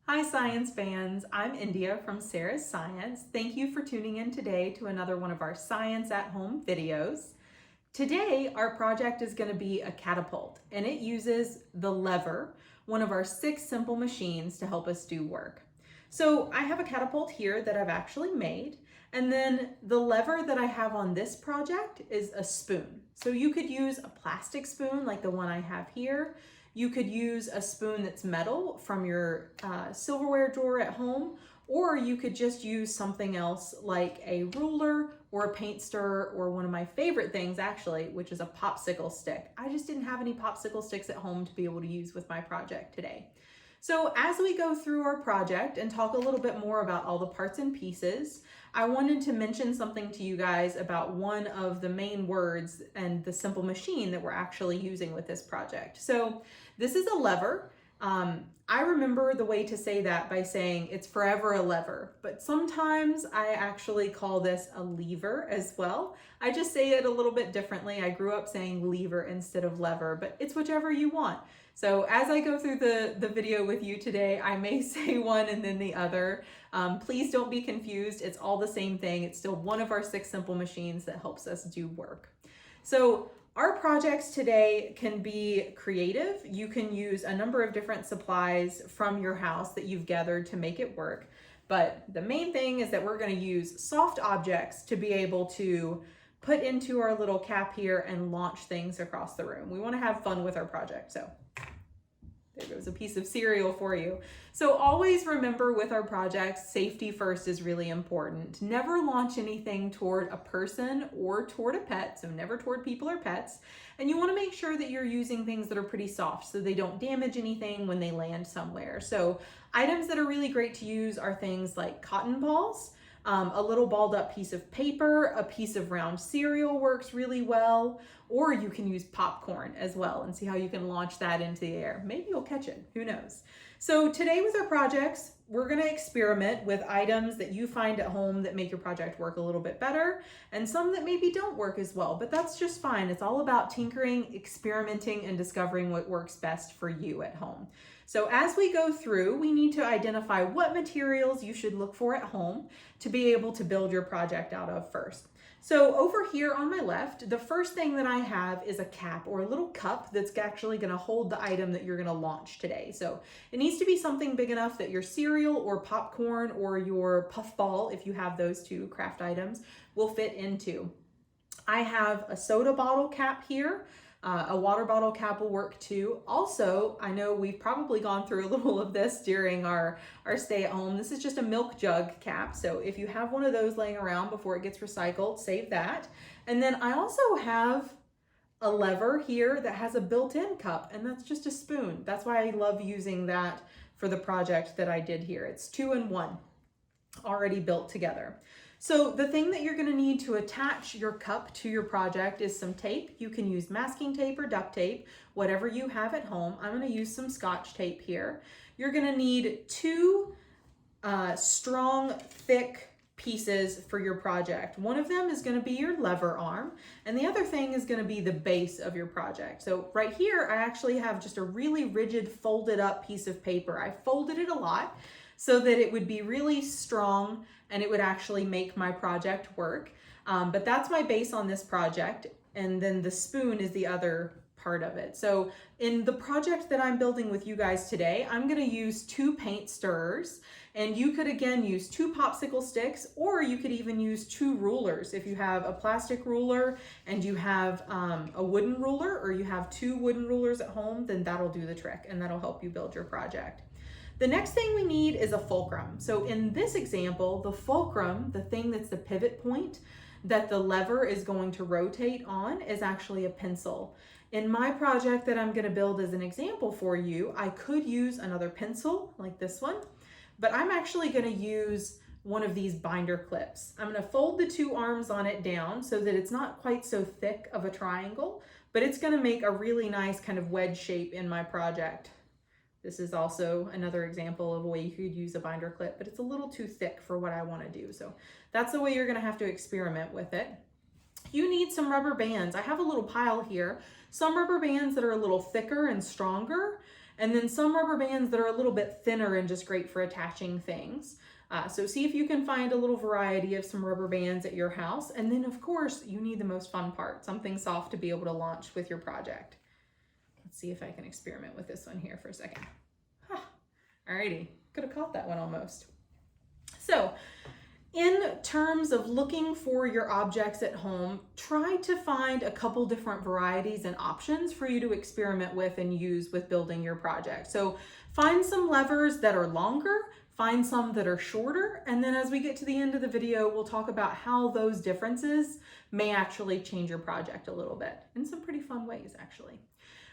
Hi science fans, I'm India from Sarah's Science. Thank you for tuning in today to another one of our Science at Home videos. Today our project is going to be a catapult and it uses the lever, one of our 6 simple machines to help us do work. So I have a catapult here that I've actually made, and then the lever that I have on this project is a spoon. So you could use a plastic spoon like the one I have here. You could use a spoon that's metal from your silverware drawer at home, or you could just use something else like a ruler or a paint stirrer, or one of my favorite things actually, which is a popsicle stick. I just didn't have any popsicle sticks at home to be able to use with my project today. So as we go through our project and talk a little bit more about all the parts and pieces, I wanted to mention something to you guys about one of the main words and the simple machine that we're actually using with this project. So this is a lever. I remember the way to say that by saying it's forever a lever, but sometimes I actually call this a lever as well. I just say it a little bit differently. I grew up saying lever instead of lever, but it's whichever you want. So as I go through the video with you today, I may say one and then the other. Please don't be confused. It's all the same thing. It's still one of our 6 simple machines that helps us do work. So our projects today can be creative. You can use a number of different supplies from your house that you've gathered to make it work. But the main thing is that we're going to use soft objects to be able to put into our little cap here and launch things across the room. We want to have fun with our project. So there goes a piece of cereal for you. So always remember with our projects, safety first is really important. Never launch anything toward a person or toward a pet, so never toward people or pets. And you want to make sure that you're using things that are pretty soft so they don't damage anything when they land somewhere. So items that are really great to use are things like cotton balls. A little balled up piece of paper, a piece of round cereal works really well, or you can use popcorn as well and see how you can launch that into the air. Maybe you'll catch it, who knows? So today with our projects, we're gonna experiment with items that you find at home that make your project work a little bit better, and some that maybe don't work as well, but that's just fine. It's all about tinkering, experimenting, and discovering what works best for you at home. So as we go through, we need to identify what materials you should look for at home to be able to build your project out of first. So over here on my left, the first thing that I have is a cap or a little cup that's actually going to hold the item that you're going to launch today. So it needs to be something big enough that your cereal or popcorn or your puffball, if you have those 2 craft items, will fit into. I have a soda bottle cap here. A water bottle cap will work too. Also, I know we've probably gone through a little of this during our stay at home. This is just a milk jug cap. So if you have one of those laying around before it gets recycled, save that. And then I also have a lever here that has a built-in cup, and that's just a spoon. That's why I love using that for the project that I did here. It's 2 in 1 already built together. So the thing that you're going to need to attach your cup to your project is some tape. You can use masking tape or duct tape, whatever you have at home. I'm going to use some Scotch tape here. You're going to need 2 strong, thick pieces for your project. One of them is going to be your lever arm, and the other thing is going to be the base of your project. So right here, I actually have just a really rigid folded up piece of paper. I folded it a lot so that it would be really strong and it would actually make my project work. But that's my base on this project, and then the spoon is the other part of it. So in the project that I'm building with you guys today, I'm going to use 2 paint stirrers, and you could again use 2 popsicle sticks, or you could even use 2 rulers. If you have a plastic ruler and you have a wooden ruler, or you have 2 wooden rulers at home, then that'll do the trick and that'll help you build your project. The next thing we need is a fulcrum. So in this example, the fulcrum, the thing that's the pivot point that the lever is going to rotate on, is actually a pencil. In my project that I'm going to build as an example for you, I could use another pencil like this one, but I'm actually going to use one of these binder clips. I'm going to fold the 2 arms on it down so that it's not quite so thick of a triangle, but it's going to make a really nice kind of wedge shape in my project. This is also another example of a way you could use a binder clip, but it's a little too thick for what I want to do. So that's the way you're going to have to experiment with it. You need some rubber bands. I have a little pile here. Some rubber bands that are a little thicker and stronger, and then some rubber bands that are a little bit thinner and just great for attaching things. So see if you can find a little variety of some rubber bands at your house. And then of course you need the most fun part, something soft to be able to launch with your project. Let's see if I can experiment with this one here for a second. Huh. Alrighty, could have caught that one almost. So in terms of looking for your objects at home, try to find a couple different varieties and options for you to experiment with and use with building your project. So find some levers that are longer, find some that are shorter, and then as we get to the end of the video, we'll talk about how those differences may actually change your project a little bit in some pretty fun ways, actually.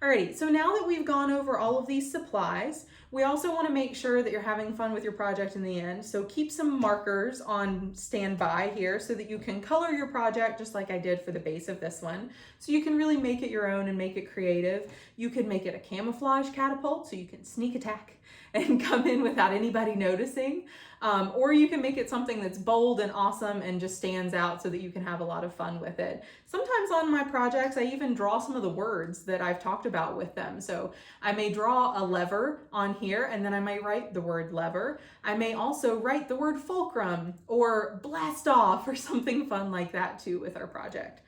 Alrighty, so now that we've gone over all of these supplies, we also want to make sure that you're having fun with your project in the end. So keep some markers on standby here so that you can color your project just like I did for the base of this one. So you can really make it your own and make it creative. You could make it a camouflage catapult so you can sneak attack and come in without anybody noticing. Or you can make it something that's bold and awesome and just stands out so that you can have a lot of fun with it. Sometimes on my projects, I even draw some of the words that I've talked about with them. So I may draw a lever on here and then I may write the word lever. I may also write the word fulcrum or blast off or something fun like that too with our project,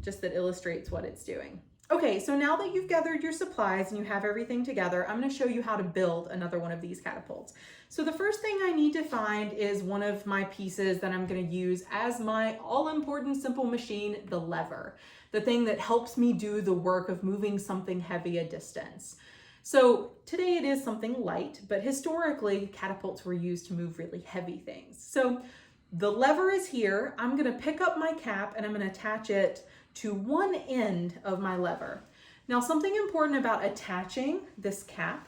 just that illustrates what it's doing. Okay, so now that you've gathered your supplies and you have everything together, I'm going to show you how to build another one of these catapults. So the first thing I need to find is one of my pieces that I'm going to use as my all-important simple machine, the lever, the thing that helps me do the work of moving something heavy a distance. So today it is something light, but historically catapults were used to move really heavy things. So the lever is here. I'm going to pick up my cap and I'm going to attach it to one end of my lever. Now, something important about attaching this cap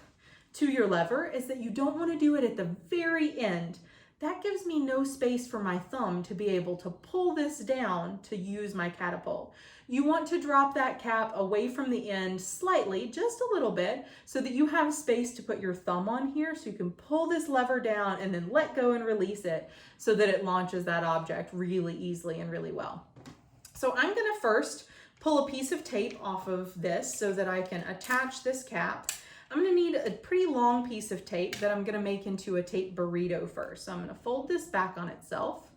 to your lever is that you don't want to do it at the very end. That gives me no space for my thumb to be able to pull this down to use my catapult. You want to drop that cap away from the end slightly, just a little bit, so that you have space to put your thumb on here so you can pull this lever down and then let go and release it so that it launches that object really easily and really well. So I'm going to first pull a piece of tape off of this so that I can attach this cap. I'm going to need a pretty long piece of tape that I'm going to make into a tape burrito first. So I'm going to fold this back on itself.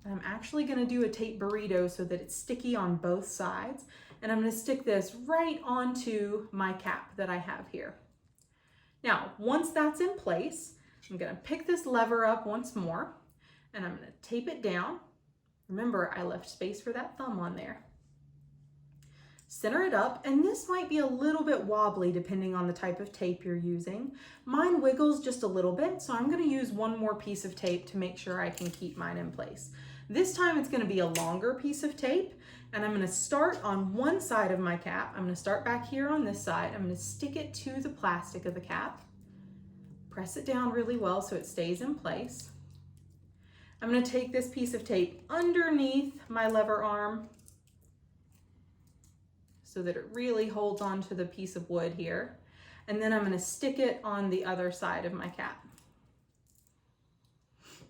I'm actually going to do a tape burrito so that it's sticky on both sides. And I'm going to stick this right onto my cap that I have here. Now, once that's in place, I'm going to pick this lever up once more and I'm going to tape it down. Remember, I left space for that thumb on there. Center it up, and this might be a little bit wobbly depending on the type of tape you're using. Mine wiggles just a little bit, so I'm going to use one more piece of tape to make sure I can keep mine in place. This time it's going to be a longer piece of tape, and I'm going to start on one side of my cap. I'm going to start back here on this side. I'm going to stick it to the plastic of the cap. Press it down really well so it stays in place. I'm going to take this piece of tape underneath my lever arm so that it really holds onto the piece of wood here. And then I'm going to stick it on the other side of my cap.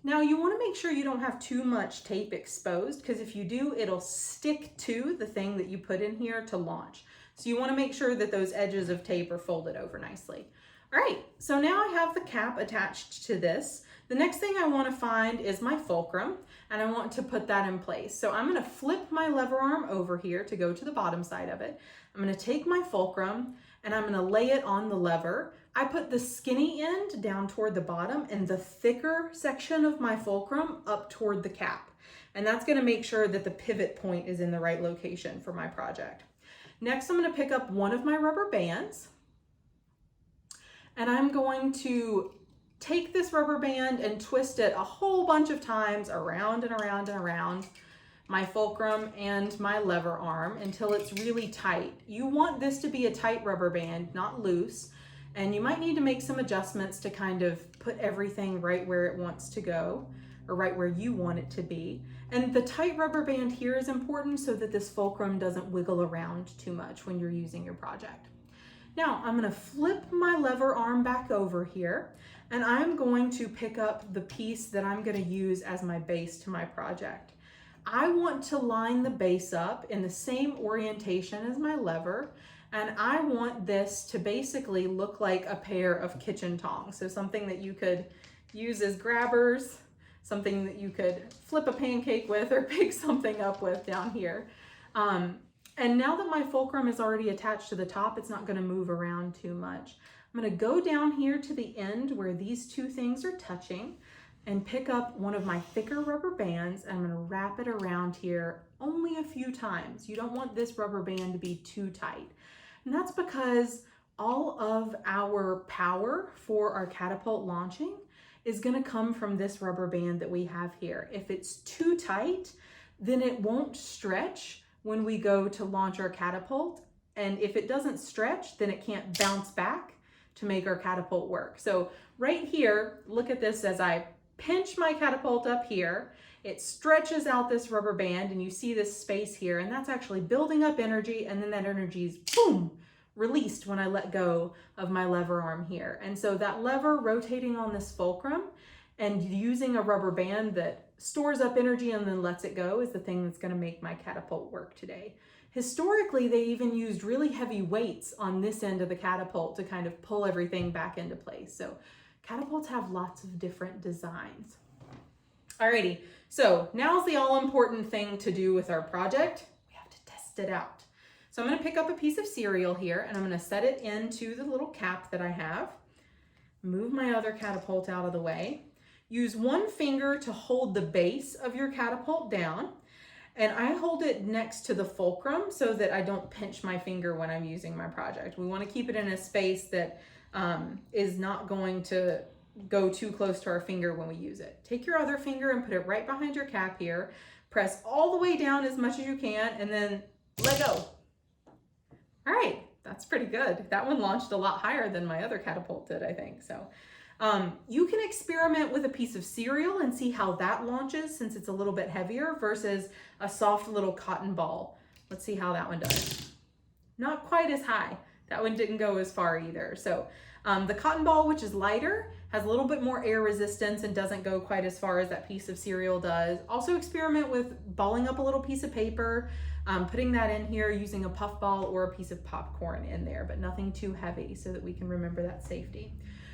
Now you want to make sure you don't have too much tape exposed, because if you do, it'll stick to the thing that you put in here to launch. So you want to make sure that those edges of tape are folded over nicely. All right, so now I have the cap attached to this. The next thing I want to find is my fulcrum, and I want to put that in place. So I'm going to flip my lever arm over here to go to the bottom side of it. I'm going to take my fulcrum and I'm going to lay it on the lever. I put the skinny end down toward the bottom and the thicker section of my fulcrum up toward the cap. And that's going to make sure that the pivot point is in the right location for my project. Next, I'm going to pick up one of my rubber bands, and I'm going to take this rubber band and twist it a whole bunch of times around and around and around my fulcrum and my lever arm until it's really tight. You want this to be a tight rubber band, not loose, and you might need to make some adjustments to kind of put everything right where it wants to go, or right where you want it to be. And the tight rubber band here is important so that this fulcrum doesn't wiggle around too much when you're using your project. Now I'm going to flip my lever arm back over here, and I'm going to pick up the piece that I'm going to use as my base to my project. I want to line the base up in the same orientation as my lever, And I want this to basically look like a pair of kitchen tongs. So something that you could use as grabbers, something that you could flip a pancake with or pick something up with down here. And now that my fulcrum is already attached to the top, it's not gonna move around too much. I'm gonna go down here to the end where these two things are touching and pick up one of my thicker rubber bands, and I'm gonna wrap it around here only a few times. You don't want this rubber band to be too tight. And that's because all of our power for our catapult launching is gonna come from this rubber band that we have here. If it's too tight, then it won't stretch when we go to launch our catapult. And if it doesn't stretch, then it can't bounce back to make our catapult work. So right here, look at this as I pinch my catapult up here, it stretches out this rubber band and you see this space here, and that's actually building up energy, and then that energy is boom, released when I let go of my lever arm here. And so that lever rotating on this fulcrum and using a rubber band that stores up energy and then lets it go is the thing that's going to make my catapult work today. Historically, they even used really heavy weights on this end of the catapult to kind of pull everything back into place. So catapults have lots of different designs. Alrighty, so now's the all-important thing to do with our project. We have to test it out. So I'm going to pick up a piece of cereal here and I'm going to set it into the little cap that I have. Move my other catapult out of the way. Use one finger to hold the base of your catapult down. And I hold it next to the fulcrum so that I don't pinch my finger when I'm using my project. We want to keep it in a space that is not going to go too close to our finger when we use it. Take your other finger and put it right behind your cap here. Press all the way down as much as you can and then let go. All right, that's pretty good. That one launched a lot higher than my other catapult did, I think. So you can experiment with a piece of cereal and see how that launches since it's a little bit heavier versus a soft little cotton ball. Let's see how that one does. Not quite as high. That one didn't go as far either. So the cotton ball, which is lighter, has a little bit more air resistance and doesn't go quite as far as that piece of cereal does. Also experiment with balling up a little piece of paper, putting that in here, using a puff ball or a piece of popcorn in there, but nothing too heavy so that we can remember that safety.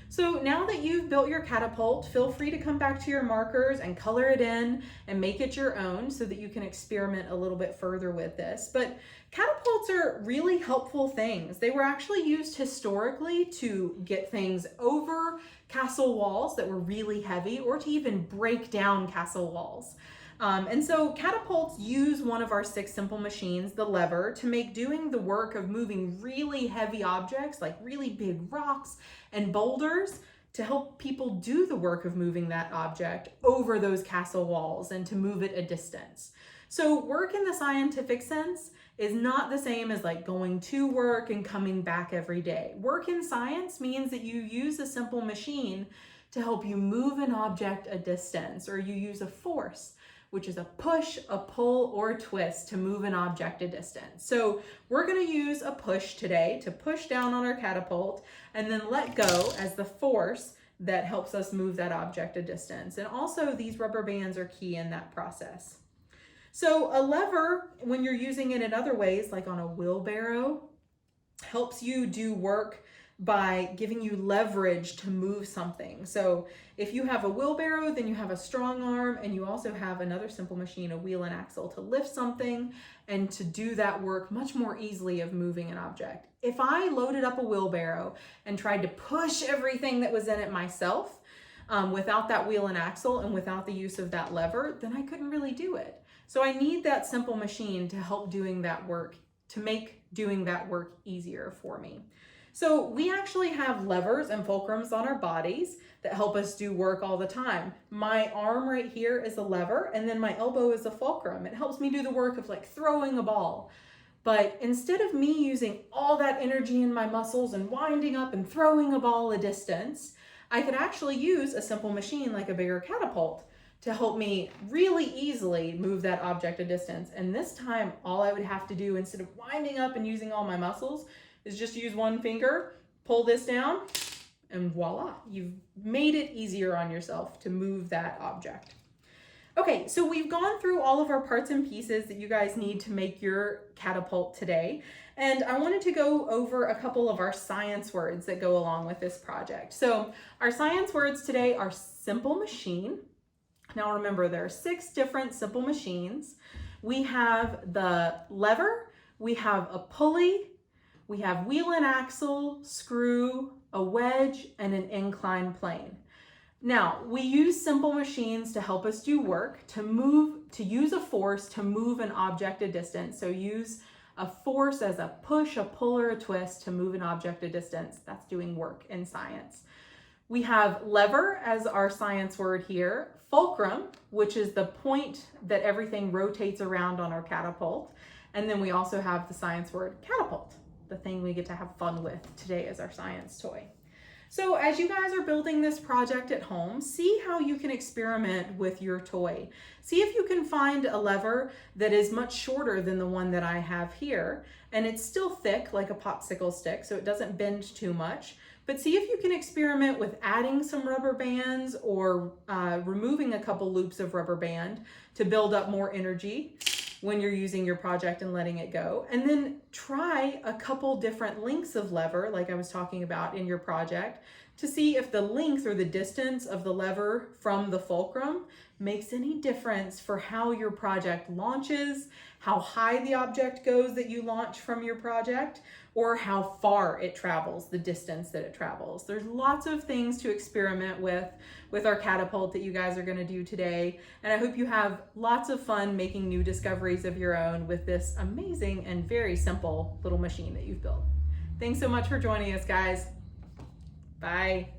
So now that you've built your catapult, feel free to come back to your markers and color it in and make it your own so that you can experiment a little bit further with this. But catapults are really helpful things. They were actually used historically to get things over castle walls that were really heavy or to even break down castle walls. And so catapults use one of our 6 simple machines, the lever, to make doing the work of moving really heavy objects like really big rocks and boulders to help people do the work of moving that object over those castle walls and to move it a distance. So work in the scientific sense is not the same as like going to work and coming back every day. Work in science means that you use a simple machine to help you move an object a distance, or you use a force, which is a push, a pull, or a twist to move an object a distance. So we're going to use a push today to push down on our catapult and then let go as the force that helps us move that object a distance. And also these rubber bands are key in that process. So a lever, when you're using it in other ways, like on a wheelbarrow, helps you do work by giving you leverage to move something. So if you have a wheelbarrow, then you have a strong arm, and you also have another simple machine, a wheel and axle, to lift something and to do that work much more easily of moving an object. If I loaded up a wheelbarrow and tried to push everything that was in it myself, without that wheel and axle and without the use of that lever, then I couldn't really do it. So I need that simple machine to help doing that work, to make doing that work easier for me. So we actually have levers and fulcrums on our bodies that help us do work all the time. My arm right here is a lever, and then my elbow is a fulcrum. It helps me do the work of like throwing a ball. But instead of me using all that energy in my muscles and winding up and throwing a ball a distance, I could actually use a simple machine like a bigger catapult to help me really easily move that object a distance. And this time, all I would have to do instead of winding up and using all my muscles is just use one finger, pull this down, and voila, you've made it easier on yourself to move that object. Okay, so we've gone through all of our parts and pieces that you guys need to make your catapult today. And I wanted to go over a couple of our science words that go along with this project. So our science words today are simple machine. Now remember, there are 6 different simple machines. We have the lever, we have a pulley, we have wheel and axle, screw, a wedge, and an inclined plane. Now, we use simple machines to help us do work, to use a force to move an object a distance. So use a force as a push, a pull, or a twist to move an object a distance. That's doing work in science. We have lever as our science word here, fulcrum, which is the point that everything rotates around on our catapult. And then we also have the science word catapult, the thing we get to have fun with today as our science toy. So as you guys are building this project at home, see how you can experiment with your toy. See if you can find a lever that is much shorter than the one that I have here, and it's still thick like a popsicle stick, so it doesn't bend too much. But see if you can experiment with adding some rubber bands or removing a couple loops of rubber band to build up more energy when you're using your project and letting it go. And then try a couple different lengths of lever, like I was talking about in your project, to see if the length or the distance of the lever from the fulcrum makes any difference for how your project launches, how high the object goes that you launch from your project, or how far it travels, the distance that it travels. There's lots of things to experiment with our catapult that you guys are gonna do today. And I hope you have lots of fun making new discoveries of your own with this amazing and very simple little machine that you've built. Thanks so much for joining us, guys. Bye.